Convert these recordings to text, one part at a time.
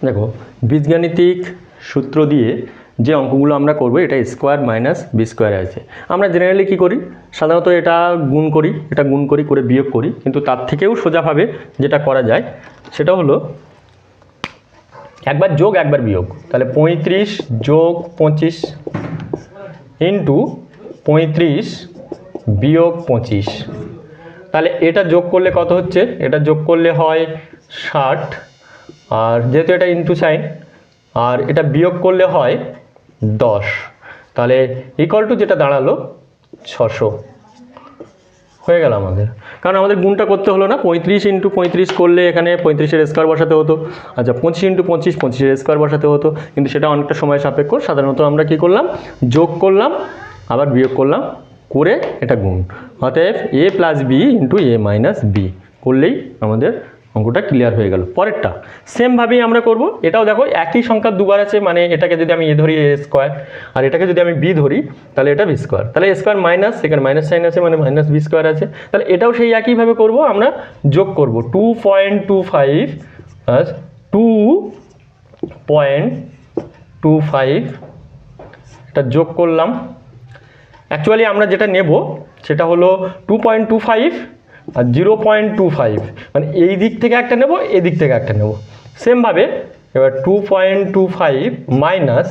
দেখো বীজগাণিতিক সূত্র দিয়ে যে অঙ্কগুলো আমরা করব এটা স্কোয়ার মাইনাস বি স্কোয়ার আছে। আমরা জেনারেলি কী করি, সাধারণত এটা গুণ করি করে বিয়োগ করি, কিন্তু তার থেকেও সোজাভাবে যেটা করা যায় সেটা হলো একবার যোগ একবার বিয়োগ। তাহলে 35 যোগ 25 ইন্টু 35 বিয়োগ 25, তাহলে এটা যোগ করলে কত হচ্ছে, এটা যোগ করলে হয় 60, আর যেহেতু এটা ইন্টু সাইন, আর এটা বিয়োগ করলে হয় 10, তাহলে ইকুয়াল টু যেটা দাঁড়ালো 600 হয়ে গেল আমাদের। কারণ আমাদের গুণটা করতে হলো না, 35 ইন্টু 35 করলে এখানে 35-এর স্কোয়ার বসাতে হতো, আচ্ছা 25 ইন্টু 25 25-এর স্কোয়ার বসাতে হতো, কিন্তু সেটা অনেকটা সময় সাপেক্ষ। সাধারণত আমরা কি করলাম, যোগ করলাম আবার বিয়োগ করলাম, করে এটা গুণ, অতএব এ প্লাস বি ইন্টু এ মাইনাস বি করলেই আমাদের অঙ্কটা ক্লিয়ার হয়ে গেল। পরেরটা সেমভাবেই আমরা করব। এটাও দেখো একই সংখ্যা দুবার আছে, মানে এটাকে যদি আমি এ ধরি এ স্কোয়ার, আর এটাকে যদি আমি বি ধরি তাহলে এটা বি স্কোয়ার, তাহলে এ স্কোয়ার মাইনাস, এখানে মাইনাস সাইন আছে মানে মাইনাস বি স্কোয়ার আছে, তাহলে এটাও সেই একইভাবে করব, আমরা যোগ করব 2.25 প্লাস 2.25, এটা যোগ করলাম। অ্যাকচুয়ালি আমরা যেটা নেব সেটা হলো 2.25 আর 0.25, মানে এই দিক থেকে একটা নেব, এই দিক থেকে একটা নেব। সেমভাবে এবার 2.25 মাইনাস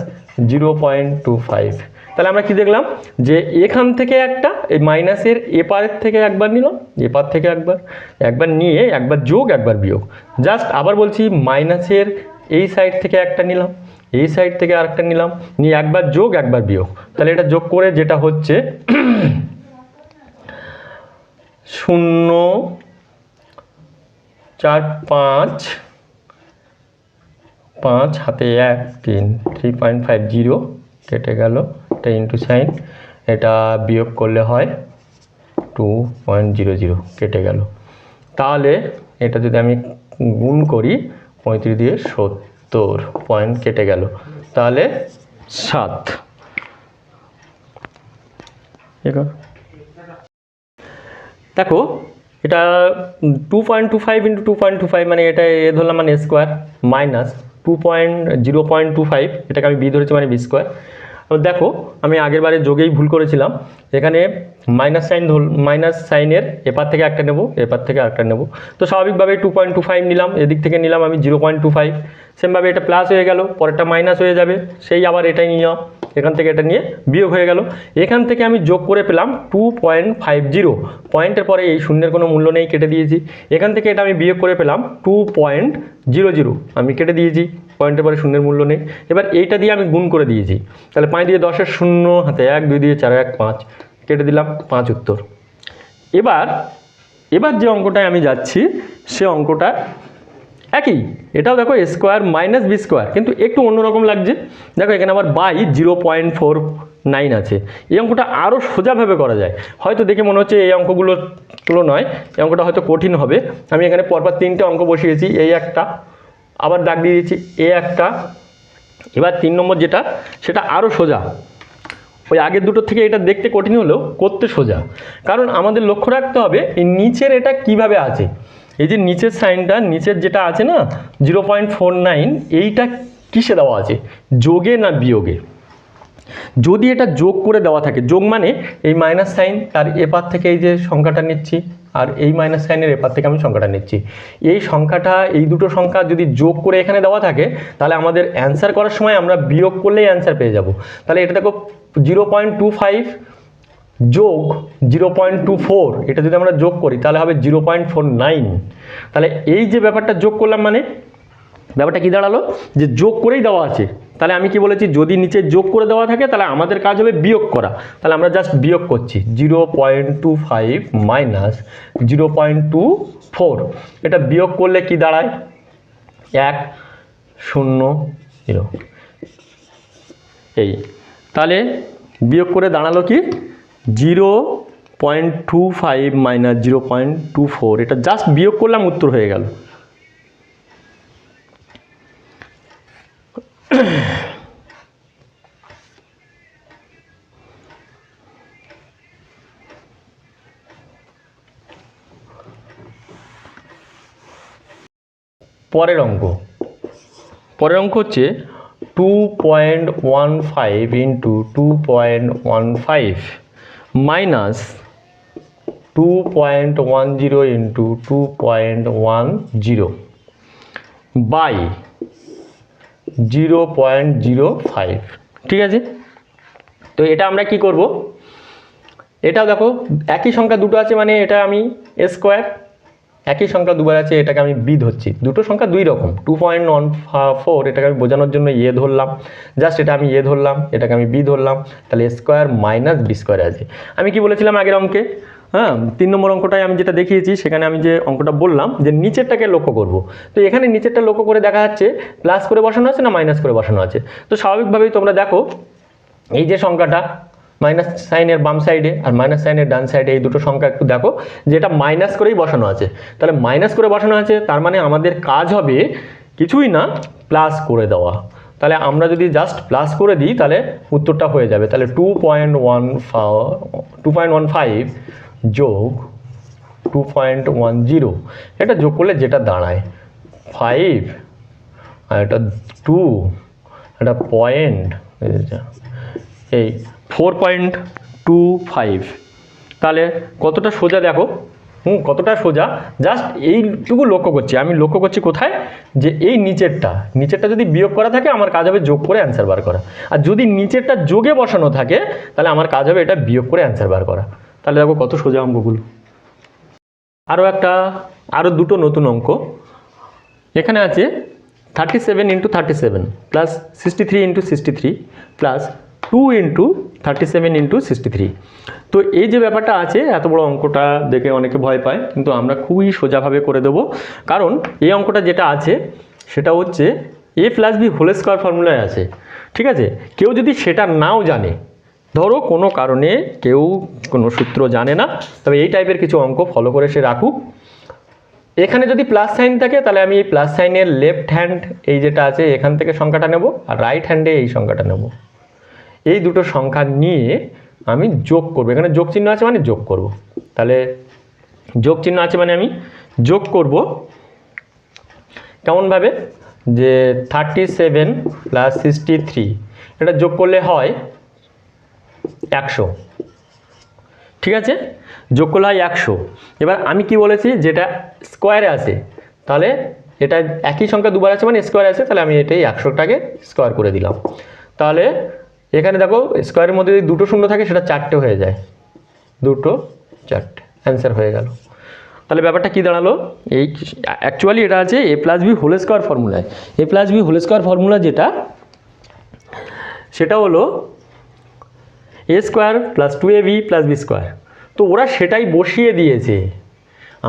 0.25, তাহলে আমরা কি দেখলাম যে এখান থেকে একটা, এই মাইনাসের এপারের থেকে একবার নিলাম, এপার থেকে একবার নিয়ে একবার যোগ একবার বিয়োগ। জাস্ট আবার বলছি, মাইনাসের এই সাইড থেকে একটা নিলাম, এই সাইড থেকে আরেকটা নিলাম, নিয়ে একবার যোগ একবার বিয়োগ, তাহলে এটা যোগ করে যেটা হচ্ছে 0, 4, 5, 5 হাতে 1, 3, 3.50 কেটে গেল, এটা ইন্টু সাইন, এটা বিয়োগ করলে হয় 2.00 কেটে গেল। তাহলে এটা যদি আমি গুণ করি 35 দিয়ে 70 পয়েন্ট কেটে গেল, তাহলে 7। দেখো এটা 2.25 ইন্টু 2.25 মানে এটা এ ধরলাম মানে স্কোয়ার, মাইনাস 0.25, এটাকে আমি বি ধরেছি মানে বি স্কোয়ার। দেখো আমি আগের বারে যোগেই ভুল করেছিলাম, এখানে মাইনাস সাইনের এপার থেকে একটা নেব, এপার থেকে আরেকটা নেব, তো স্বাভাবিকভাবে 2.25 নিলাম, এদিক থেকে নিলাম আমি 0.25, সেমভাবে এটা প্লাস হয়ে গেল, পরেরটা মাইনাস হয়ে যাবে, সেই আবার এটাই নিলাম, এখান থেকে এটা নিয়ে বিয়োগ হয়ে গেল। এখান থেকে আমি যোগ করে পেলাম 2.50, পয়েন্টের পরে এই শূন্যের কোনো মূল্য নেই, কেটে দিয়েছি। এখান থেকে এটা আমি বিয়োগ করে পেলাম 2.00, আমি কেটে দিয়েছি, পয়েন্টের পরে শূন্যের মূল্য নেই। এবার এইটা দিয়ে আমি গুণ করে দিয়েছি, তাহলে 5 দিয়ে 10-এর 0 হাতে 1, 2 দিয়ে 4, 1, 5 কেটে দিলাম, 5 উত্তর। এবার যে অঙ্কটায় আমি যাচ্ছি সে অঙ্কটা একই, এটাও দেখো স্কোয়ার মাইনাস বি স্কোয়ার, কিন্তু একটু অন্যরকম লাগছে। দেখো এখানে আবার বাই 0.49 আছে। এই অঙ্কটা আরও সোজাভাবে করা যায়, হয়তো দেখে মনে হচ্ছে এই অঙ্কগুলোর তুলনায় এই অঙ্কটা হয়তো কঠিন হবে। আমি এখানে পরপর 3টে অঙ্ক বসিয়েছি, এই একটা, আবার দাগ দিয়ে দিয়েছি এ একটা, এবার 3 নম্বর যেটা সেটা আরও সোজা, ওই আগের দুটোর থেকে এটা দেখতে কঠিন হলেও করতে সোজা। কারণ আমাদের লক্ষ্য রাখতে হবে এই নিচের এটা কিভাবে আছে, এই যে নিচের সাইনটা, নিচের যেটা আছে না 0.49, এইটা কিসে দেওয়া আছে, যোগে না বিয়োগে। যদি এটা যোগ করে দেওয়া থাকে, যোগ মানে এই মাইনাস সাইন আর এপার থেকে এই যে সংখ্যাটা নিচ্ছি, আর এই মাইনাস সাইনের এপার থেকে আমি সংখ্যাটা নিচ্ছি, এই সংখ্যাটা, এই দুটো সংখ্যা যদি যোগ করে এখানে দেওয়া থাকে তাহলে আমাদের অ্যান্সার করার সময় আমরা বিয়োগ করলেই অ্যান্সার পেয়ে যাব। তাহলে এটা দেখো 0.25 যোগ 0.24, এটা যদি আমরা যোগ করি তাহলে হবে 0.49। তাহলে এই যে ব্যাপারটা যোগ করলাম, মানে ব্যাপারটা কি দাঁড়ালো যে যোগ করেই দেওয়া আছে, তাহলে আমি কি বলেছি, যদি নিচে যোগ করে দেওয়া থাকে তাহলে আমাদের কাজ হবে বিয়োগ করা, তাহলে আমরা জাস্ট বিয়োগ করছি 0.25 মাইনাস 0.24, এটা বিয়োগ করলে কি দাঁড়ায় 1, 0, 0, এই, তাহলে বিয়োগ করে দাঁড়ালো কি 0.25 মাইনাস 0.24, এটা জাস্ট বিয়োগ করলাম, উত্তর হয়ে গেল। পরের অঙ্ক পরের অঙ্ক হচ্ছে 2.15 ইন্টু 2.15 মাইনাস 2.10 ইন্টু 2.10 বাই 0.05। ঠিক আছে, তো এটা আমরা কি করব, এটাও দেখো একই সংখ্যা দুটো আছে মানে এটা আমি স্কোয়ার, একই সংখ্যা দুবার আছে এটাকে আমি বি ধরছি, দুটো সংখ্যা দুই রকম। 2.14 এটাকে আমি বোঝানোর জন্য ধরলাম, জাস্ট এটা আমি ধরলাম, এটাকে আমি বি ধরলাম, তাহলে স্কোয়ার মাইনাস বি স্কোয়ার আছে। আমি কি বলেছিলাম আগের অঙ্কে, হ্যাঁ 3 নম্বর অঙ্কটায় আমি যেটা দেখিয়েছি সেখানে আমি যে অঙ্কটা বললাম যে নিচেরটাকে লক্ষ্য করব, তো এখানে নিচেরটা লক্ষ্য করে দেখা যাচ্ছে প্লাস করে বসানো আছে না মাইনাস করে বসানো আছে। তো স্বাভাবিকভাবেই তোমরা দেখো এই যে সংখ্যাটা মাইনাস সাইনের বাম সাইডে আর মাইনাস সাইনের ডান সাইডে এই দুটো সংখ্যা একটু দেখো যে এটা মাইনাস করেই বসানো আছে, তাহলে মাইনাস করে বসানো আছে তার মানে আমাদের কাজ হবে কিছুই না প্লাস করে দেওয়া। তাহলে আমরা যদি জাস্ট প্লাস করে দিই তাহলে উত্তরটা হয়ে যাবে। তাহলে 2.15 যোগ 2.10 এটা যোগ করলে যেটা দাঁড়ায় 5 আর এটা 2 এটা পয়েন্ট এই 4.25, তাহলে কতটা সোজা দেখো, কতটা সোজা। জাস্ট এইটুকু লক্ষ্য করছি, আমি লক্ষ্য করছি কোথায়, যে এই নিচেরটা যদি বিয়োগ করা থাকে আমার কাজ হবে যোগ করে অ্যান্সার বার করা, আর যদি নিচেরটা যোগে বসানো থাকে তাহলে আমার কাজ হবে এটা বিয়োগ করে অ্যান্সার বার করা। তাহলে দেখো কত সোজা অঙ্কগুলো। আরও দুটো নতুন অঙ্ক এখানে আছে 37 into 37 plus 63 into 63 plus 2 into 37 into 63। তো এই যে ব্যাপারটা আছে, এত বড় অঙ্কটা দেখে অনেকে ভয় পায়, কিন্তু আমরা খুবই সোজাভাবে করে দেব। কারণ এই অঙ্কটা যেটা আছে সেটা হচ্ছে a plus B whole square ফর্মুলায় আছে। ঠিক আছে, কেউ যদি সেটা নাও জানে, ধরো কোনো কারণে কেউ কোনো সূত্র জানে না, তবে এই টাইপের কিছু অঙ্ক ফলো করে সে রাখুক। এখানে যদি প্লাস সাইন থাকে তাহলে আমি এই প্লাস সাইনের লেফট হ্যান্ড এই যেটা আছে এখান থেকে সংখ্যাটা নেব, আর রাইট হ্যান্ডে এই সংখ্যাটা নেব। এই দুটো সংখ্যা নিয়ে আমি যোগ করব, এখানে যোগ চিহ্ন আছে মানে যোগ করব। তাহলে যোগ চিহ্ন আছে মানে আমি যোগ করব কেমনভাবে, যে 37 প্লাস 63 এটা যোগ করলে হয় 100। ঠিক আছে, যোগ করলে হয় 100। এবার আমি কি বলেছি, যেটা স্কোয়ারে আছে তাহলে এটা একই সংখ্যা দুবার আছে মানে স্কোয়ারে আছে, তাহলে আমি এটাই 100টাকে স্কোয়ার করে দিলাম। তাহলে এখানে দেখো স্কোয়ারের মধ্যে যদি দুটো শূন্য থাকে সেটা 4টে হয়ে যায়, 2 4 অ্যান্সার হয়ে গেল। তাহলে ব্যাপারটা কি দাঁড়ালো, এই অ্যাকচুয়ালি এটা আছে a plus B whole square ফর্মুলায়। a plus B whole square formula যেটা, সেটা হলো a square plus 2ab plus B square. তো ওরা সেটাই বসিয়ে দিয়েছে,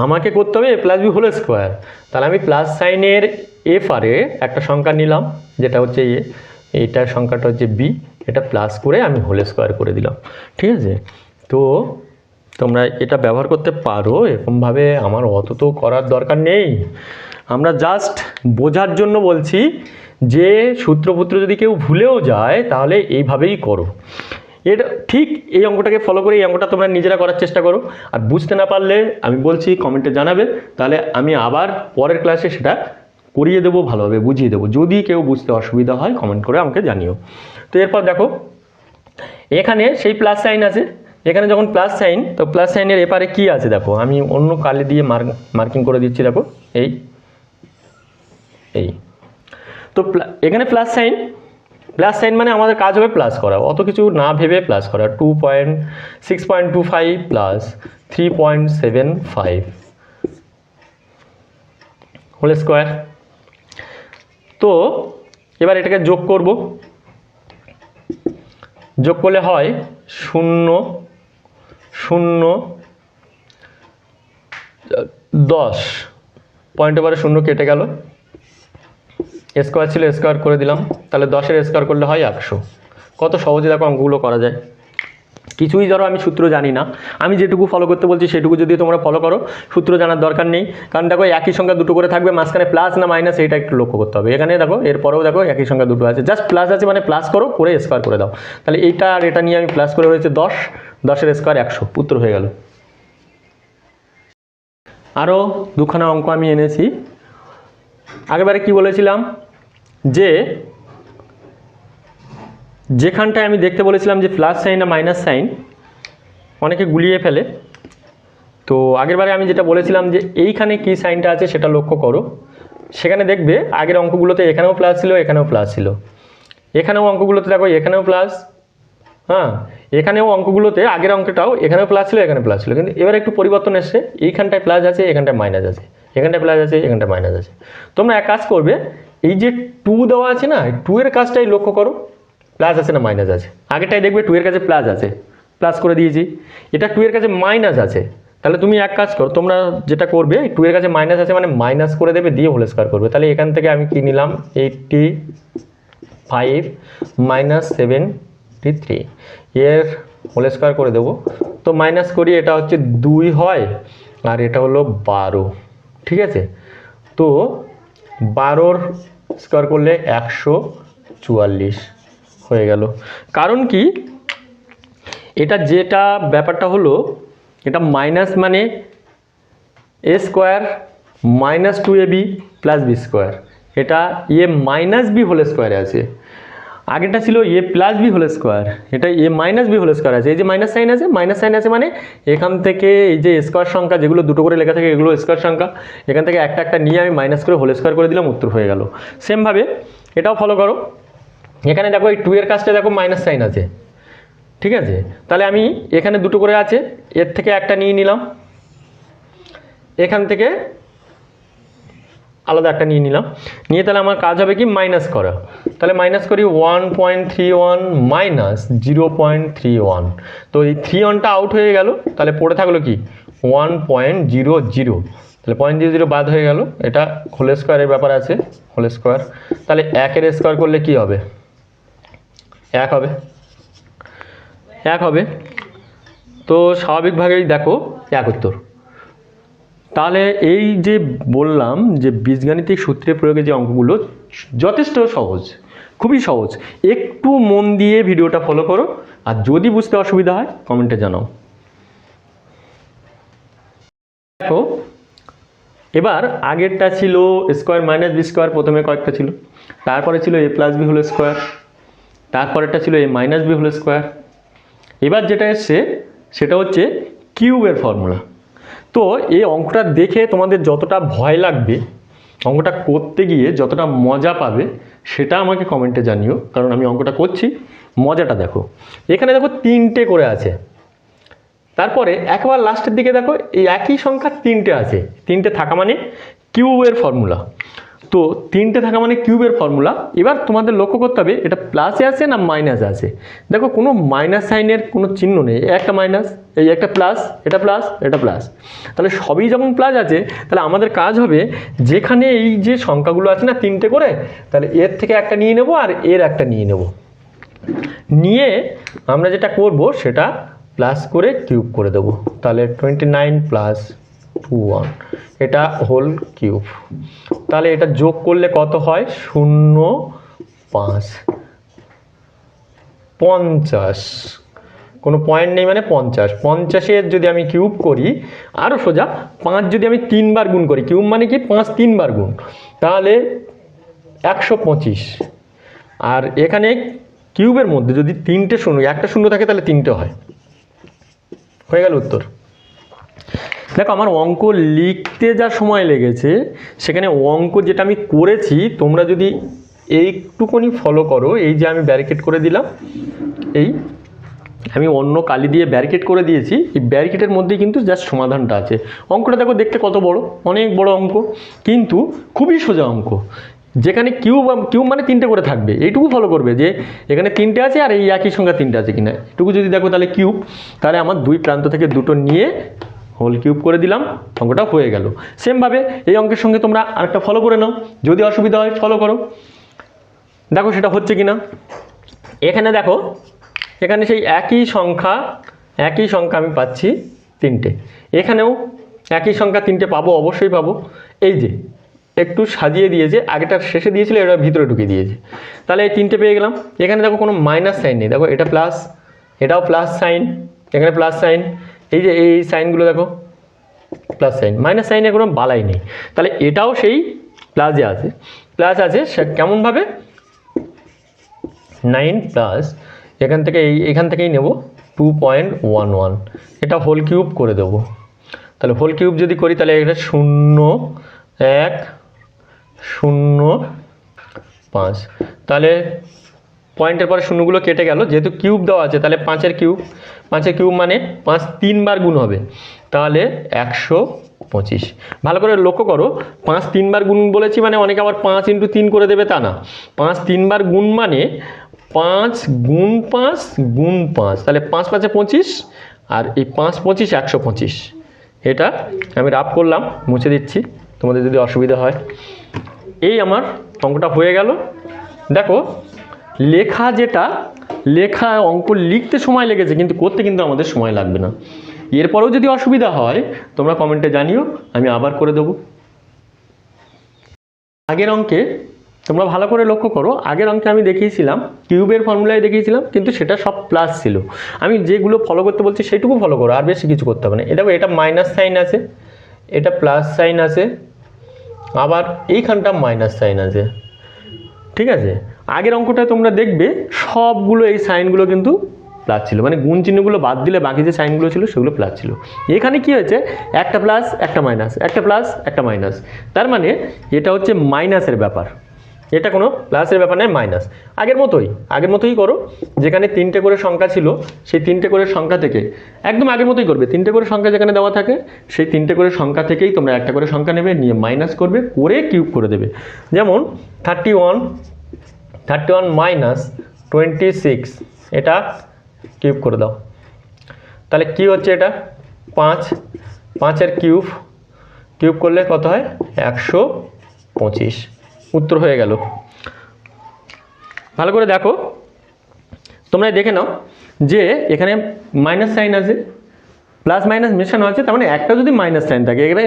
আমাকে করতে হবে a plus B whole square. তাহলে আমি প্লাস সাইনের এফ আরে একটা সংখ্যা নিলাম যেটা হচ্ছে এ, এইটার সংখ্যাটা হচ্ছে বি, এটা প্লাস করে আমি হোল স্কোয়ার করে দিলাম। ঠিক আছে, তো তোমরা এটা ব্যবহার করতে পারো এরকমভাবে, আমার অত তো করার দরকার নেই। আমরা জাস্ট বোঝার জন্য বলছি যে সূত্রপুত্র যদি কেউ ভুলেও যায় তাহলে এইভাবেই করো। এটা ঠিক এই অঙ্কটাকে ফলো করে এই অঙ্কটা তোমরা নিজেরা করার চেষ্টা করো, আর বুঝতে না পারলে আমি বলছি কমেন্টে জানাবে, তাহলে আমি আবার পরের ক্লাসে সেটা করিয়ে দেবো, ভালোভাবে বুঝিয়ে দেবো। যদি কেউ বুঝতে অসুবিধা হয় কমেন্ট করে আমাকে জানিও। তো এরপর দেখো এখানে সেই প্লাস সাইন আছে, এখানে যখন প্লাস সাইন, তো প্লাস সাইনের এপারে কি আছে দেখো, আমি অন্য কালি দিয়ে মার্কিং করে দিচ্ছি। দেখো এই তো এখানে প্লাস সাইন মানে আমাদের কাজ হবে প্লাস করা, অত কিছু না ভেবে প্লাস করা। 6.25 প্লাস 3.75 হোল স্কোয়ার। তো এবার এটাকে যোগ করব, যোগ করলে হয় 0 0 10, পয়েন্টের পরে 0 কেটে গেল, স্কোয়ার ছিল স্কোয়ার করে দিলাম, তাহলে 10-এর স্কোয়ার করলে হয় 100। কত সহজে দেখো অঙ্কগুলো করা যায়। কিছুই ধরো আমি সূত্র জানি না, আমি যেটুকু ফলো করতে বলছি সেটুকু যদি তোমরা ফলো করো, সূত্র জানার দরকার নেই। কারণ দেখো একই সংখ্যা দুটো করে থাকবে, মাঝখানে প্লাস না মাইনাস এটা একটু লক্ষ্য করতে হবে। এখানে দেখো এরপরেও দেখো একই সংখ্যা দুটো আছে, জাস্ট প্লাস আছে মানে প্লাস করো, করে স্কোয়ার করে দাও। তাহলে এইটা আর এটা নিয়ে আমি প্লাস করে হয়েছে 10, 10-এর স্কোয়ার 100, উত্তর হয়ে গেল। আরও দুখানা অঙ্ক আমি এনেছি। আগেবারে কি বলেছিলাম, যে যেখানটায় আমি দেখতে বলেছিলাম যে প্লাস সাইন আর মাইনাস সাইন অনেকে গুলিয়ে ফেলে। তো আগেরবারে আমি যেটা বলেছিলাম যে এইখানে কি সাইনটা আছে সেটা লক্ষ্য করো। সেখানে দেখবে আগের অঙ্কগুলোতে এখানেও প্লাস ছিল, এখানেও প্লাস ছিল, এখানেও অঙ্কগুলোতে দেখো এখানেও প্লাস, হ্যাঁ এখানেও অঙ্কগুলোতে আগের অঙ্কটাও এখানেও প্লাস ছিল, এখানে প্লাস ছিল, কিন্তু এবার একটু পরিবর্তন এসছে, এইখানটায় প্লাস আছে, এখানটায় মাইনাস আছে, এখানটায় প্লাস আছে, এখানটায় মাইনাস আছে। তোমরা এক কাজ করবে, এই যে 2 দেওয়া আছে না, 2 এর কাজটাই লক্ষ্য করো, প্লাস আছে না মাইনাস আছে। আগেরটাই দেখবে 2 এর কাছে প্লাস আছে, প্লাস করে দিয়েছি, এটা 2 এর কাছে মাইনাস আছে, তাহলে তুমি এক কাজ করো, তোমরা যেটা করবে 2 এর কাছে মাইনাস আছে মানে মাইনাস করে দেবে, দিয়ে হোল স্কয়ার করবে। তাহলে এখান থেকে আমি কি নিলাম 85 মাইনাস 73, এর হোল স্কয়ার করে দেবো। তো মাইনাস করি, এটা হচ্ছে 2 হয় আর এটা হলো 12, ঠিক আছে। তো 12 স্কয়ার করলে 144 হয়ে গেল। কারণ কি, এটা যেটা ব্যাপারটা হলো, এটা মাইনাস মানে A square minus 2ab plus B square, এটা এ মাইনাস বি হোল স্কোয়ারে আছে। আগেটা ছিল A plus B whole square, এটা A minus B whole square আছে। এই যে মাইনাস সাইন আছে, মাইনাস সাইন আছে মানে এখান থেকে এই যে স্কোয়ার সংখ্যা যেগুলো দুটো করে লেখা থাকে এগুলো স্কোয়ার সংখ্যা, এখান থেকে একটা একটা নিয়ে আমি মাইনাস করে হোল স্কোয়ার করে দিলাম, উত্তর হয়ে গেল। সেমভাবে এটাও ফলো করো, এখানে দেখো এই 2 এর কাজটা দেখো মাইনাস সাইন আছে, ঠিক আছে। তাহলে আমি এখানে দুটো করে আছে, এর থেকে একটা নিয়ে নিলাম, এখান থেকে আলাদা একটা নিয়ে নিলাম, নিয়ে তাহলে আমার কাজ হবে কি মাইনাস করা। তাহলে মাইনাস করি 1.31 মাইনাস 0.31, তো এই 31টা আউট হয়ে গেল, তাহলে পড়ে থাকলো কি 1.00, তাহলে 0.00 বাদ হয়ে গেল, এটা হোল স্কোয়ারের ব্যাপার আছে, হোল স্কোয়ার। তাহলে 1-এর স্কোয়ার করলে কি হবে, 1 হবে, 1 হবে। তো স্বাভাবিকভাবেই দেখো 1 উত্তর। তাহলে এই যে বললাম যে বীজগাণিতিক সূত্রের প্রয়োগে যে অঙ্কগুলো যথেষ্ট সহজ, খুবই সহজ, একটু মন দিয়ে ভিডিওটা ফলো করো, আর যদি বুঝতে অসুবিধা হয় কমেন্টে জানাও। দেখো এবার আগেরটা ছিল স্কোয়ার মাইনাস বি স্কোয়ার, প্রথমে কয়েকটা ছিল, তারপরে ছিল A plus B whole square, তারপরেরটা ছিল এ মাইনাস বি হোল স্কোয়ার। এবার যেটা এসছে সেটা হচ্ছে কিউবের ফর্মুলা। তো এই অঙ্কটা দেখে তোমাদের যতটা ভয় লাগবে, অঙ্কটা করতে গিয়ে যতটা মজা পাবে, সেটা আমাকে কমেন্টে জানিও, কারণ আমি অঙ্কটা করছি, মজাটা দেখো। এখানে দেখো 3টে করে আছে, তারপরে একবার লাস্টের দিকে দেখো এই একই সংখ্যা 3টে আছে, 3টে থাকা মানে কিউবের ফর্মুলা। তো 3টে থাকা মানে কিউবের ফর্মুলা। এবার তোমাদের লক্ষ্য করতে হবে এটা প্লাসে আছে না মাইনাসে আছে। দেখো কোনো মাইনাস সাইনের কোনো চিহ্ন নেই, একটা মাইনাস, এই একটা প্লাস, এটা প্লাস, এটা প্লাস, তাহলে সবই যখন প্লাস আছে, তাহলে আমাদের কাজ হবে যেখানে এই যে সংখ্যাগুলো আছে না 3টে করে, তাহলে এর থেকে একটা নিয়ে নেব আর এর একটা নিয়ে নেব, নিয়ে আমরা যেটা করব সেটা প্লাস করে কিউব করে দেবো। তাহলে 29 প্লাস 21, এটা হোল কিউব। তাহলে এটা যোগ করলে কত হয়, 0.5 50, কোনো পয়েন্ট নেই মানে 50, 50-এর যদি আমি কিউব করি, আরও সোজা 5 যদি আমি 3বার গুণ করি, কিউব মানে কি 5 3বার গুণ, তাহলে 125। আর এখানে কিউবের মধ্যে যদি 3টে শূন্য, একটা শূন্য থাকে তাহলে 3টে হয়, হয়ে গেল উত্তর। দেখো আমার অঙ্ক লিখতে যা সময় লেগেছে, সেখানে অঙ্ক যেটা আমি করেছি তোমরা যদি এইটুকুনি ফলো করো, এই যে আমি ব্যারিকেড করে দিলাম, এই আমি অন্য কালি দিয়ে ব্যারিকেড করে দিয়েছি, এই ব্যারিকেডের মধ্যেই কিন্তু জাস্ট সমাধানটা আছে। অঙ্কটা দেখো দেখতে কত বড়, অনেক বড় অঙ্ক, কিন্তু খুবই সোজা অঙ্ক। যেখানে কিউব মানে 3টে করে থাকবে, এইটুকু ফলো করবে যে এখানে 3টে আছে আর এই একই সংখ্যা 3টে আছে কিনা, এটুকু যদি দেখো তাহলে কিউব, তাহলে আমার দুই প্রান্ত থেকে দুটো নিয়ে হোল কিউব করে দিলাম, অঙ্কটা হয়ে গেল। সেমভাবে এই অঙ্কের সঙ্গে তোমরা আরেকটা ফলো করে নাও, যদি অসুবিধা হয় ফলো করো, দেখো সেটা হচ্ছে কিনা। এখানে দেখো, এখানে সেই একই সংখ্যা আমি পাচ্ছি 3টে, এখানেও একই সংখ্যা 3টে পাবো, অবশ্যই পাবো। এই যে একটু সাজিয়ে দিয়েছে, আগেটার শেষে দিয়েছিল, এটা ভিতরে ঢুকিয়ে দিয়েছে, তাহলে এই 3টে পেয়ে গেলাম। এখানে দেখো কোনো মাইনাস সাইন নেই, দেখো এটা প্লাস, এটাও প্লাস সাইন, এখানে প্লাস সাইন, এই যে এই সাইনগুলো দেখো প্লাস সাইন, মাইনাস সাইনে কোনো বালাই নেই, তাহলে এটাও সেই প্লাসে আছে। প্লাস আছে, সে কেমনভাবে 9 প্লাস এখান থেকেই নেব 2.11, এটা হোল কিউব করে দেবো। তাহলে হোল কিউব যদি করি তাহলে এটা 0 1 0 5, তাহলে পয়েন্টের পরে শূন্যগুলো কেটে গেল, যেহেতু কিউব দেওয়া আছে তাহলে 5 কিউব মানে 5 3 বার গুণ হবে, তাহলে 125। ভালো করে লক্ষ্য করো, 5 3 বার গুণ বলেছি মানে অনেকে আবার 5 × 3 করে দেবে, তা না। 5 3 বার গুণ মানে 5 গুণ 5 গুণ 5, তাহলে 5 5 25, আর এই 5 25 125। এটা আমি রাফ করলাম, মুছে দিচ্ছি তোমাদের যদি অসুবিধা হয়। এই আমার অঙ্কটা হয়ে গেল। দেখো লেখা অঙ্ক লিখতে সময় লেগেছে, কিন্তু করতে কিন্তু আমাদের সময় লাগবে না। এরপরেও যদি অসুবিধা হয় তোমরা কমেন্টে জানিও, আমি আবার করে দেবো। আগের অঙ্কে তোমরা ভালো করে লক্ষ্য করো, আগের অঙ্কে আমি দেখিয়েছিলাম কিউবের ফর্মুলায় দেখিয়েছিলাম, কিন্তু সেটা সব প্লাস ছিল। আমি যেগুলো ফলো করতে বলছি সেইটুকু ফলো করো, আর বেশি কিছু করতে হবে না। দেখো এটা মাইনাস সাইন আছে, এটা প্লাস সাইন আছে, আবার এইখানটা মাইনাস সাইন আছে, ঠিক আছে। আগের অঙ্কটায় তোমরা দেখবে সবগুলো এই সাইনগুলো কিন্তু প্লাস ছিল, মানে গুণ চিহ্নগুলো বাদ দিলে বাকি যে সাইনগুলো ছিল সেগুলো প্লাস ছিল। এখানে কি হয়েছে, একটা প্লাস একটা মাইনাস, একটা প্লাস একটা মাইনাস, তার মানে এটা হচ্ছে মাইনাসের ব্যাপার, এটা কোনো প্লাসের ব্যাপার নয়, মাইনাস। আগের মতোই করো, যেখানে 3টে করে সংখ্যা ছিল সেই 3টে করে সংখ্যা থেকে একদম আগের মতোই করবে। 3টে করে সংখ্যা যেখানে দেওয়া থাকে সেই 3টে করে সংখ্যা থেকেই তোমরা একটা করে সংখ্যা নেবে, নিয়ে মাইনাস করবে, করে কিউব করে দেবে। যেমন 31 মাইনাস 26, এটা কিউব করে দাও, তাহলে কি হচ্ছে, এটা 5 কিউব করলে কত হয়, 125। উত্তর হয়ে গেল। ভালো করে দেখো, তোমরা দেখে নাও যে এখানে মাইনাস সাইন আছে, প্লাস মাইনাস মেশানো আছে, তার মানে একটা যদি মাইনাস সাইন থাকে এখানে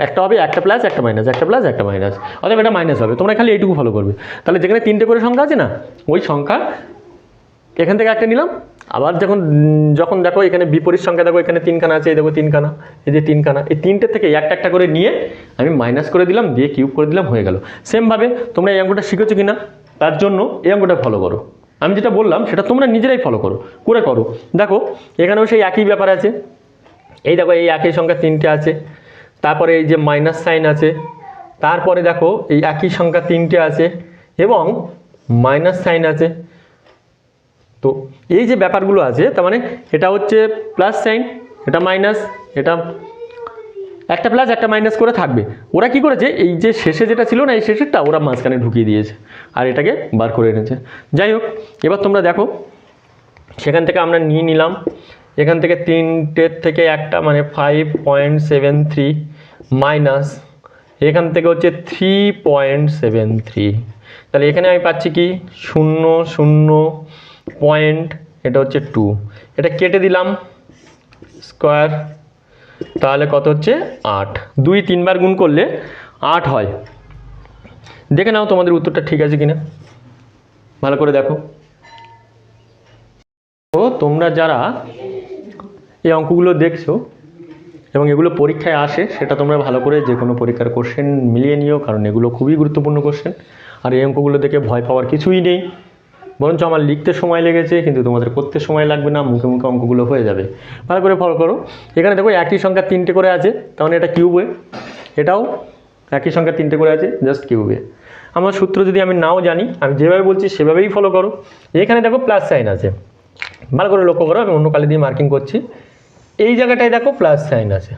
একটা হবে একটা প্লাস একটা মাইনাস, একটা প্লাস একটা মাইনাস, অথবা এটা মাইনাস হবে। তোমরা খালি এইটুকু ফলো করবে। তাহলে যেখানে 3টে করে সংখ্যা আছে না, ওই সংখ্যা এখান থেকে একটা নিলাম, আবার যখন দেখো এখানে বিপরীত সংখ্যা, দেখো এখানে 3খানা আছে, এই দেখো 3খানা, এই যে 3খানা, এই 3টে থেকে একটা একটা করে নিয়ে আমি মাইনাস করে দিলাম, দিয়ে কিউব করে দিলাম, হয়ে গেল। সেমভাবে তোমরা এই অঙ্কটা শিখেছো কিনা, তার জন্য এই অঙ্কটা ফলো করো। আমি যেটা বললাম সেটা তোমরা নিজেরাই ফলো করো। দেখো এখানেও সেই একই ব্যাপার আছে, এই দেখো এই একই সংখ্যা 3টে আছে, তারপরে এই যে মাইনাস সাইন আছে, তারপরে দেখো এই একই সংখ্যা 3টে আছে এবং মাইনাস সাইন আছে। তো এই যে ব্যাপারগুলো আছে, তার মানে এটা হচ্ছে প্লাস সাইন, এটা মাইনাস, এটা একটা প্লাস একটা মাইনাস করে থাকবে। ওরা কি করেছে, এই যে শেষে যেটা ছিল না, এই শেষেরটা ওরা মাঝখানে ঢুকিয়ে দিয়েছে আর এটাকে বার করে এনেছে। যাই হোক, এবার তোমরা দেখো সেখান থেকে আমরা নিয়ে নিলাম, এখান থেকে 3টের থেকে একটা মানে 5.73 মাইনাস এখান থেকে হচ্ছে 3.73, তাহলে এখানে আমি পাচ্ছি কি 0 0 পয়েন্ট, এটা হচ্ছে 2, এটা কেটে দিলাম স্কোয়ার, তাহলে কত হচ্ছে 8। 2 3 বার গুণ করলে 8 হয়। দেখে নাও তোমাদের উত্তরটা ঠিক আছে কিনা, ভালো করে দেখো। তো তোমরা যারা এই অঙ্কগুলো দেখছো এবং এগুলো পরীক্ষায় আসে, সেটা তোমরা ভালো করে যে কোনো পরীক্ষার কোশ্চেন মিলিয়ে নিও, কারণ এগুলো খুবই গুরুত্বপূর্ণ কোশ্চেন। আর এই অঙ্কগুলো দেখে ভয় পাওয়ার কিছুই নেই, বরঞ্চ আমার লিখতে সময় লেগেছে কিন্তু তোমাদের করতে সময় লাগবে না, মুখে মুখে অঙ্কগুলো হয়ে যাবে। ভালো করে ফলো করো। এখানে দেখো একই সংখ্যা 3টে করে আছে, তার মানে এটা কিউবে, এটাও একই সংখ্যা 3টে করে আছে, জাস্ট কিউবে। আমার সূত্র যদি আমি নাও জানি, আমি যেভাবে বলছি সেভাবেই ফলো করো। এখানে দেখো প্লাস সাইন আছে, ভালো করে লক্ষ্য করো, আমি অন্য কালি দিয়ে মার্কিং করছি। এই জায়গাটায় দেখো প্লাস সাইন আছে,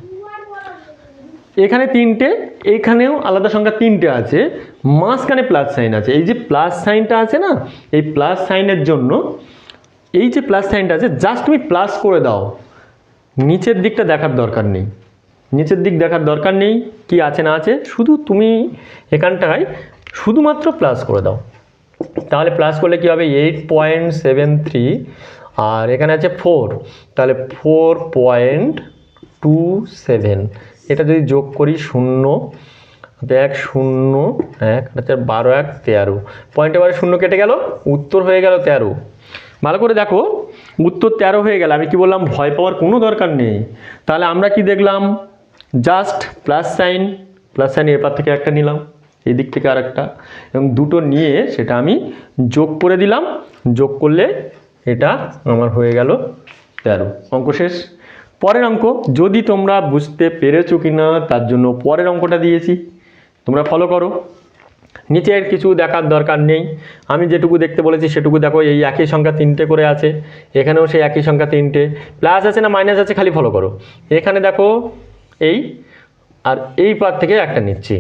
এখানে 3টে, এইখানেও আলাদা সংখ্যা 3টে আছে, মাঝখানে প্লাস সাইন আছে। এই যে প্লাস সাইনটা আছে না, এই প্লাস সাইনের জন্য এই যে প্লাস সাইনটা আছে, জাস্ট তুমি প্লাস করে দাও, নিচের দিকটা দেখার দরকার নেই, নিচের দিক দেখার দরকার নেই কি আছে না আছে, শুধু তুমি এখানটায় শুধুমাত্র প্লাস করে দাও। তাহলে প্লাস করলে কি হবে, 8.73, আর এখানে আছে 4, তাহলে 4.27। এটা যদি যোগ করি 0 1 0 1 12 1 13, পয়েন্টে বারে 0 কেটে গেল, উত্তর হয়ে গেল 13। ভালো করে দেখো, উত্তর 13 হয়ে গেল। আমি কি বললাম, ভয় পাওয়ার কোনো দরকার নেই। তাহলে আমরা কি দেখলাম, জাস্ট প্লাস সাইন এর পার থেকে একটা নিলাম, এই দিক থেকে আরেকটা, এবং দুটো নিয়ে সেটা আমি যোগ করে দিলাম। যোগ করলে এটা আমার হয়ে গেল 13। অঙ্ক শেষ। পরের অঙ্ক যদি তোমরা বুঝতে পেরেছো কি না তার জন্য পরের অঙ্কটা দিয়েছি, তোমরা ফলো করো। নিচের কিছু দেখার দরকার নেই, আমি যেটুকু দেখতে বলেছি সেটুকু দেখো। এই একই সংখ্যা 3টে করে আছে, এখানেও সেই একই সংখ্যা 3টে, প্লাস আছে না মাইনাস আছে খালি ফলো করো। এখানে দেখো এই, আর এই পার থেকে একটা নিচ্ছি।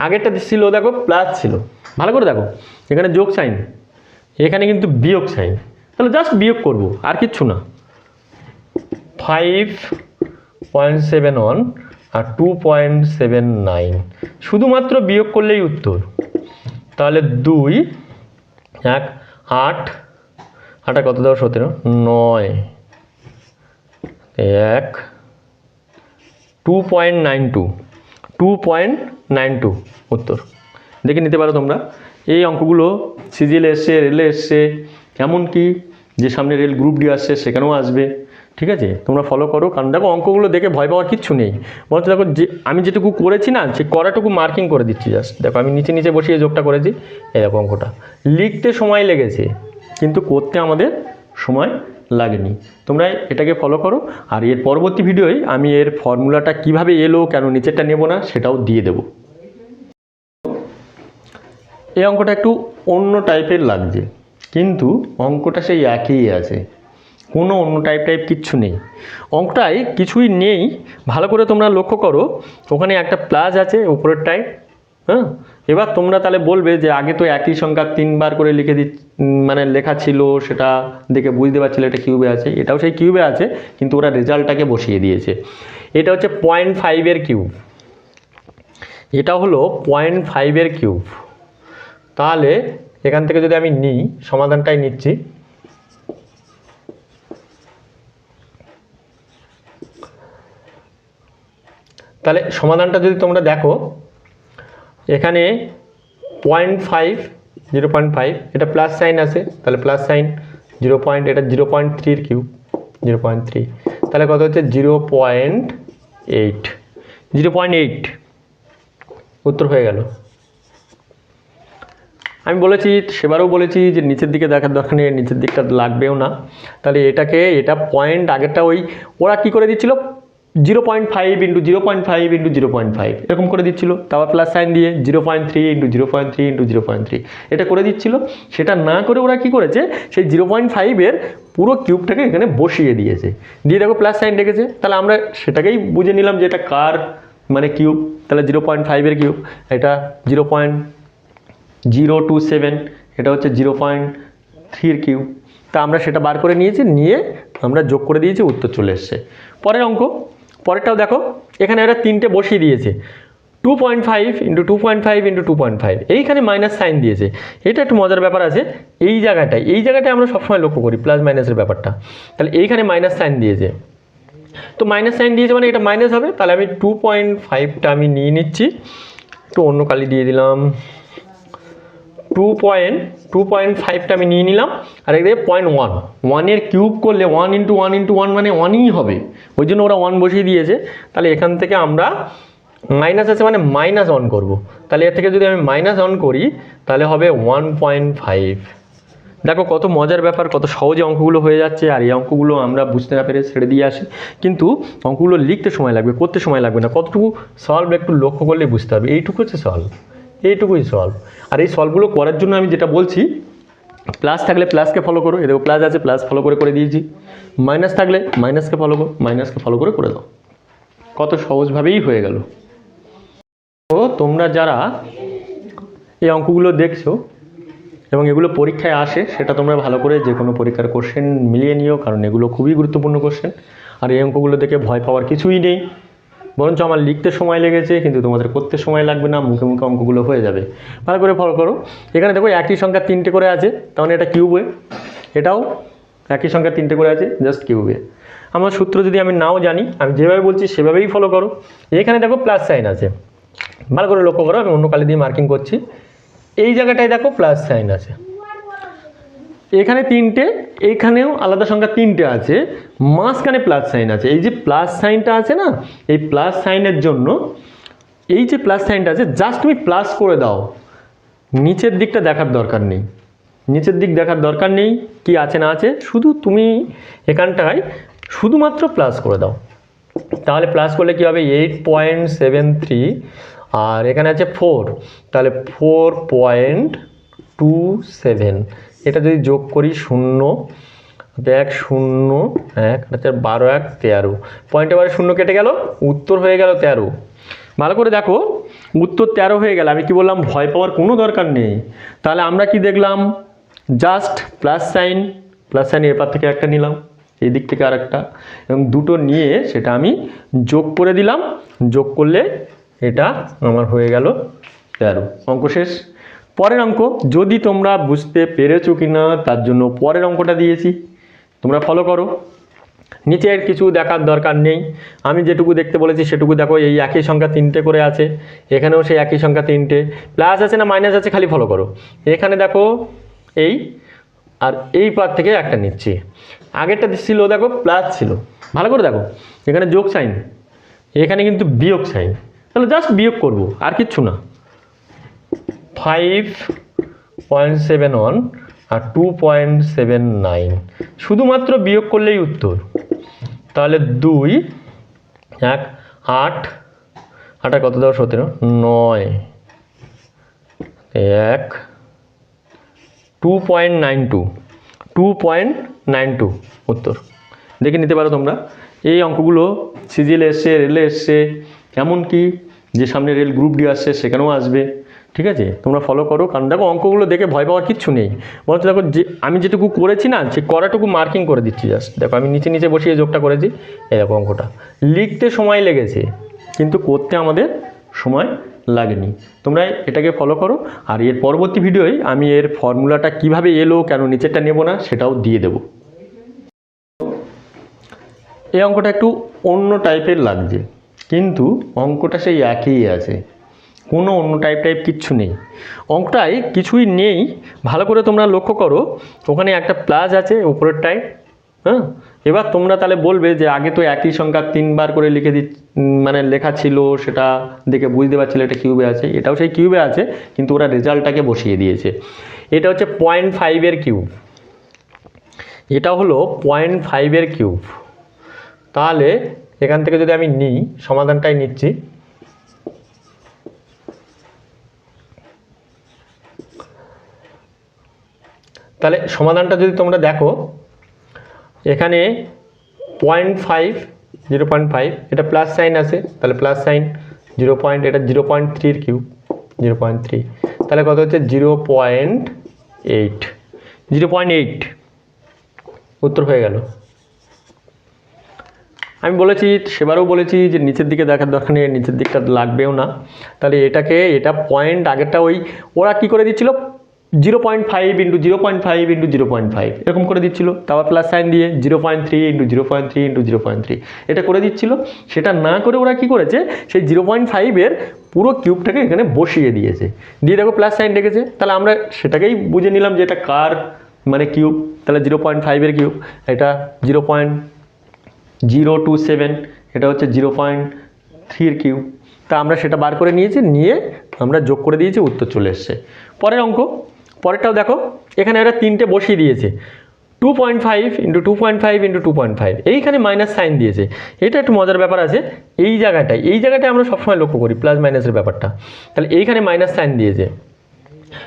আগেরটা ছিল দেখো প্লাস ছিল, ভালো করে দেখো, এখানে যোগ সাইন, এখানে কিন্তু বিয়োগ সাইন, তাহলে জাস্ট বিয়োগ করব আর কিচ্ছু না। 5.71 আর 2.79 শুধুমাত্র বিয়োগ করলেই উত্তর। তাহলে 2 1 8 8 কত দাও 17 9 1 2.92 উত্তর। দেখে নিতে পারো তোমরা। এই অঙ্কগুলো সিজিএলে এসছে, রেলে এসছে, এমনকি যে সামনে রেল গ্রুপ ডি আসছে সেখানেও আসবে। ঠিক আছে, তোমরা ফলো করো, কারণ দেখো অঙ্কগুলো দেখে ভয় পাওয়ার কিচ্ছু নেই। বলতে দেখো যে আমি যেটুকু করেছি না, সে করাটুকু মার্কিং করে দিচ্ছি জাস্ট। দেখো আমি নিচে নিচে বসিয়ে যোগটা করেছি, এই দেখো অঙ্কটা লিখতে সময় লেগেছে কিন্তু করতে আমাদের সময় লাগেনি। তোমরা এটাকে ফলো করো, আর এর পরবর্তী ভিডিওয় আমি এর ফর্মুলাটা কিভাবে এলো, কেন নিচেরটা নেব না সেটাও দিয়ে দেব। এই অঙ্কটা একটু অন্য টাইপের লাগছে, কিন্তু অঙ্কটা সেই একই আছে, কোনো অন্য টাইপ কিচ্ছু নেই। অঙ্কটায় কিছুই নেই, ভালো করে তোমরা লক্ষ্য করো। ওখানে একটা প্লাস আছে উপরের টাইপ, হ্যাঁ। এবার তোমরা তাহলে বলবে যে আগে তো একই সংখ্যা 3বার করে লিখে মানে লেখা ছিল, সেটা দেখে বুঝতে পারছিল এটা কিউবে আছে। এটাও সেই কিউবে আছে, কিন্তু ওরা রেজাল্টটাকে বসিয়ে দিয়েছে। এটা হচ্ছে 0.5 কিউব, এটা হলো 0.5 কিউব। তাহলে এখান থেকে যদি আমি নিই, সমাধানটাই নিচ্ছি, তাহলে সমাধানটা যদি তোমরা দেখো, এখানে 0.5 এটা প্লাস সাইন আছে, তাহলে প্লাস সাইন 0. এটা 0.3 কিউব, 0.3, তাহলে কত হচ্ছে 0.8 উত্তর হয়ে গেল। আমি বলেছি, সেবারও বলেছি যে নিচের দিকে দেখার দরকার নেই, নিচের দিকটা লাগবেও না। তাহলে এটা পয়েন্ট, আগেরটা ওরা কী করে দিচ্ছিল 0.5 × 0.5 × 0.5 এরকম করে দিচ্ছিল, তারপর প্লাস সাইন দিয়ে 0.3 × 0.3 × 0.3 এটা করে দিচ্ছিল। সেটা না করে ওরা কি করেছে, সেই 0.5 পুরো কিউবটাকে এখানে বসিয়ে দিয়েছে, দিয়ে দেখো প্লাস সাইন রেখেছে। তাহলে আমরা সেটাকেই বুঝে নিলাম যে এটা কার মানে কিউব। তাহলে 0.5 কিউব, এটা 0.027, এটা হচ্ছে 0.3 কিউব। তা আমরা সেটা বার করে নিয়ে আমরা যোগ করে দিয়েছি, উত্তর চলে এসছে। পরের অঙ্ক, পরেরটাও দেখো, এখানে এরা 3টে বসিয়ে দিয়েছে, 2.5 × 2.5 × 2.5, এইখানে মাইনাস সাইন দিয়েছে। এটা একটু মজার ব্যাপার আছে, এই জায়গাটায় আমরা সবসময় লক্ষ্য করি প্লাস মাইনাসের ব্যাপারটা। তাহলে এইখানে মাইনাস সাইন দিয়েছে, তো মাইনাস সাইন দিয়েছে মানে এটা মাইনাস হবে। তাহলে আমি 2.5টা আমি নিয়ে নিচ্ছি, একটু অন্য কালি দিয়ে দিলাম, 2.5টা আমি নিয়ে নিলাম, আর এদিকে 0.1 কিউব করলে 1 × 1 × 1 মানে 1ই হবে, ওই জন্য ওরা 1 বসিয়ে দিয়েছে। তাহলে এখান থেকে আমরা মাইনাস আছে মানে -1 করব। তাহলে এর থেকে যদি আমি -1 করি তাহলে হবে 1.5। দেখো কত মজার ব্যাপার, কত সহজে অঙ্কগুলো হয়ে যাচ্ছে। আর এই অঙ্কগুলো আমরা বুঝতে না পেরে ছেড়ে দিয়ে আসি, কিন্তু অঙ্কগুলো লিখতে সময় লাগবে, করতে সময় লাগবে না। কতটুকু সলভ একটু লক্ষ্য করলে বুঝতে হবে, এইটুকু হচ্ছে সলভ, এইটুকুই সলভ। আর এই সলভগুলো করার জন্য আমি যেটা বলছি, প্লাস থাকলে প্লাসকে ফলো করো, এদের প্লাস আছে প্লাস ফলো করে দিয়েছি, মাইনাস থাকলে মাইনাসকে ফলো করো, মাইনাসকে ফলো করে দাও, কত সহজভাবেই হয়ে গেল। তো তোমরা যারা এই অঙ্কগুলো দেখছো এবং এগুলো পরীক্ষায় আসে, সেটা তোমরা ভালো করে যে কোনো পরীক্ষার কোশ্চেন মিলিয়ে নিও, কারণ এগুলো খুবই গুরুত্বপূর্ণ কোশ্চেন। আর এই অঙ্কগুলো দেখে ভয় পাওয়ার কিছুই নেই, বরঞ্চ আমার লিখতে সময় লেগেছে কিন্তু তোমাদের করতে সময় লাগবে না, মুখে মুখে অঙ্কগুলো হয়ে যাবে। ভালো করে ফলো করো। এখানে দেখো একই সংখ্যা 3টে করে আছে, তাহলে এটা কিউবে, এটাও একই সংখ্যা 3টে করে আছে, জাস্ট কিউবে। আমার সূত্র যদি আমি নাও জানি, আমি যেভাবে বলছি সেভাবেই ফলো করো। এখানে দেখো প্লাস সাইন আছে, ভালো করে লক্ষ্য করো, আমি অন্য কালি দিয়ে মার্কিং করছি। এই জায়গাটায় দেখো প্লাস সাইন আছে, এখানে 3টে, এইখানেও আলাদা সংখ্যা 3টে আছে, মাঝখানে প্লাস সাইন আছে। এই যে প্লাস সাইনটা আছে না, এই প্লাস সাইনের জন্য এই যে প্লাস সাইনটা আছে জাস্ট তুমি প্লাস করে দাও, নিচের দিকটা দেখার দরকার নেই, নিচের দিক দেখার দরকার নেই কি আছে না আছে, শুধু তুমি এখানটায় শুধুমাত্র প্লাস করে দাও। তাহলে প্লাস করলে কি হবে 8.73 আর এখানে আছে 4, তাহলে 4.27। এটা যদি যোগ করি 0 1 0 1 আচ্ছা 12 1 13, পয়েন্টে বারে 0 কেটে গেল, উত্তর হয়ে গেল 13। ভালো করে দেখো উত্তর 13 হয়ে গেল। আমি কি বললাম ভয় পাওয়ার কোনো দরকার নেই। তাহলে আমরা কি দেখলাম, জাস্ট প্লাস সাইন এরপর থেকে একটা নিলাম, এই দিক থেকে আরেকটা, এবং দুটো নিয়ে সেটা আমি যোগ করে দিলাম, যোগ করলে এটা আমার হয়ে গেল 13। অঙ্ক শেষ। পরের অঙ্ক যদি তোমরা বুঝতে পেরেছো কি না তার জন্য পরের অঙ্কটা দিয়েছি, তোমরা ফলো করো। নিচের কিছু দেখার দরকার নেই, আমি যেটুকু দেখতে বলেছি সেটুকু দেখো। এই একই সংখ্যা 3টে করে আছে, এখানেও সেই একই সংখ্যা 3টে, প্লাস আছে না মাইনাস আছে খালি ফলো করো। এখানে দেখো এই আর এই পার থেকে একটা নিচ্ছি, আগেরটা ছিল দেখো প্লাস ছিল, ভালো করে দেখো এখানে যোগ সাইন, এখানে কিন্তু বিয়োগ সাইন, তাহলে জাস্ট বিয়োগ করব আর কিচ্ছু না। 5.71 আর 2.79 শুধুমাত্র বিয়োগ করলেই উত্তর। তাহলে 2 1 8 8 কত দাও 17 9 1 2.92 উত্তর। দেখে নিতে পারো তোমরা। এই অঙ্কগুলো সিজিএলে এসছে, রেলে এসছে, এমনকি যে সামনে রেল গ্রুপ ডি আসছে সেখানেও আসবে। ঠিক আছে, তোমরা ফলো করো, কারণ দেখো অঙ্কগুলো দেখে ভয় পাওয়ার কিচ্ছু নেই। বলতে দেখো যে আমি যেটুকু করেছি না সে করাটুকু মার্কিং করে দিচ্ছি জাস্ট। দেখো আমি নিচে নিচে বসিয়ে যোগটা করেছি, এই দেখো অঙ্কটা লিখতে সময় লেগেছে কিন্তু করতে আমাদের সময় লাগেনি। তোমরা এটাকে ফলো করো, আর এর পরবর্তী ভিডিওয় আমি এর ফর্মুলাটা কিভাবে এলো, কেন নিচেরটা নেব না সেটাও দিয়ে দেব। এই অঙ্কটা একটু অন্য টাইপের লাগছে কিন্তু অঙ্কটা সেই একই আছে, কোনো অন্য টাইপ কিচ্ছু নেই। অঙ্কটায় কিছুই নেই, ভালো করে তোমরা লক্ষ্য করো। ওখানে একটা প্লাস আছে উপরেরটায়, হ্যাঁ। এবার তোমরা তাহলে বলবে যে আগে তো একই সংখ্যা 3বার করে লিখে মানে লেখা ছিল, সেটা দেখে বুঝতে পারছিলে এটা কিউবে আছে, এটাও সেই কিউবে আছে কিন্তু ওরা রেজাল্টটাকে বসিয়ে দিয়েছে। এটা হচ্ছে 0.5 কিউব, এটা হলো 0.5 কিউব। তাহলে এখান থেকে যদি আমি নিই, সমাধানটাই নিচ্ছি, তাহলে সমাধানটা যদি তোমরা দেখো এখানে 0.5 0.5 এটা প্লাস সাইন আছে, তাহলে প্লাস সাইন 0. এটা 0.3 কিউব 0.3, তাহলে কত হচ্ছে 0.8 উত্তর হয়ে গেল। আমি বলেছি সেবারও বলেছি যে নিচের দিকে দেখার দরকার নেই, নিচের দিকটা লাগবেও না। তাহলে এটা পয়েন্ট আগেরটা ওরা কী করে দিচ্ছিল 0.5 × 0.5 × 0.5 এরকম করে দিচ্ছিল, তারপর প্লাস সাইন দিয়ে 0.3 × 0.3 × 0.3 এটা করে দিচ্ছিল। সেটা না করে ওরা কি করেছে, সেই 0.5 পুরো কিউবটাকে এখানে বসিয়ে দিয়েছে, দিয়ে দেখো প্লাস সাইন রেখেছে। তাহলে আমরা সেটাকেই বুঝে নিলাম যে এটা কার মানে কিউব। তাহলে 0.5 কিউব, এটা 0.027, এটা হচ্ছে 0.3 কিউব। তা আমরা সেটা বার করে নিয়েছি, নিয়ে আমরা যোগ করে দিয়েছি, উত্তর চলে এসছে। পরের অঙ্ক, পরেরটাও দেখো এখানে এরা 3টে বসিয়ে দিয়েছে, 2.5 × 2.5 × 2.5, এইখানে মাইনাস সাইন দিয়েছে। এটা একটু মজার ব্যাপার আছে, এই জায়গাটায় আমরা সবসময় লক্ষ্য করি প্লাস মাইনাসের ব্যাপারটা। তাহলে এইখানে মাইনাস সাইন দিয়েছে,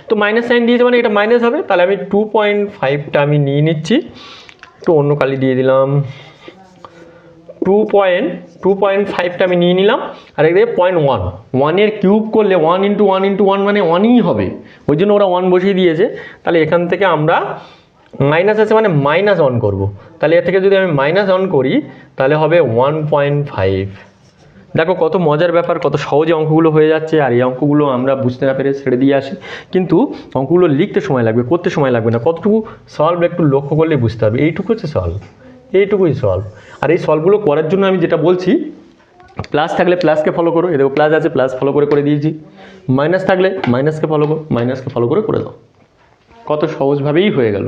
তো মাইনাস সাইন দিয়েছে মানে এটা মাইনাস হবে। তাহলে আমি 2.5টা আমি নিয়ে নিচ্ছি, একটু অন্য কালি দিয়ে দিলাম, 2.5টা আমি নিয়ে নিলাম, আর এদিকে 0.1, 1 কিউব করলে 1 × 1 × 1 মানে 1ই হবে, ওই জন্য ওরা 1 বসিয়ে দিয়েছে। তাহলে এখান থেকে আমরা মাইনাস আছে মানে -1 করব। তাহলে এর থেকে যদি আমি -1 করি তাহলে হবে 1.5। দেখো কত মজার ব্যাপার, কত সহজে অঙ্কগুলো হয়ে যাচ্ছে। আর এই অঙ্কগুলো আমরা বুঝতে না পেরে ছেড়ে দিয়ে আসি, কিন্তু অঙ্কগুলো লিখতে সময় লাগবে, করতে সময় লাগবে না। কতটুকু সলভ একটু লক্ষ্য করলেই বুঝতে হবে, এইটুকু হচ্ছে সলভ, এইটুকুই সলভ। আর এই সলভগুলো করার জন্য আমি যেটা বলছি, প্লাস থাকলে প্লাসকে ফলো করো, দেখো প্লাস আছে প্লাস ফলো করে দিয়েছি, মাইনাস থাকলে মাইনাসকে ফলো করো, মাইনাসকে ফলো করে দাও, কত সহজভাবেই হয়ে গেল।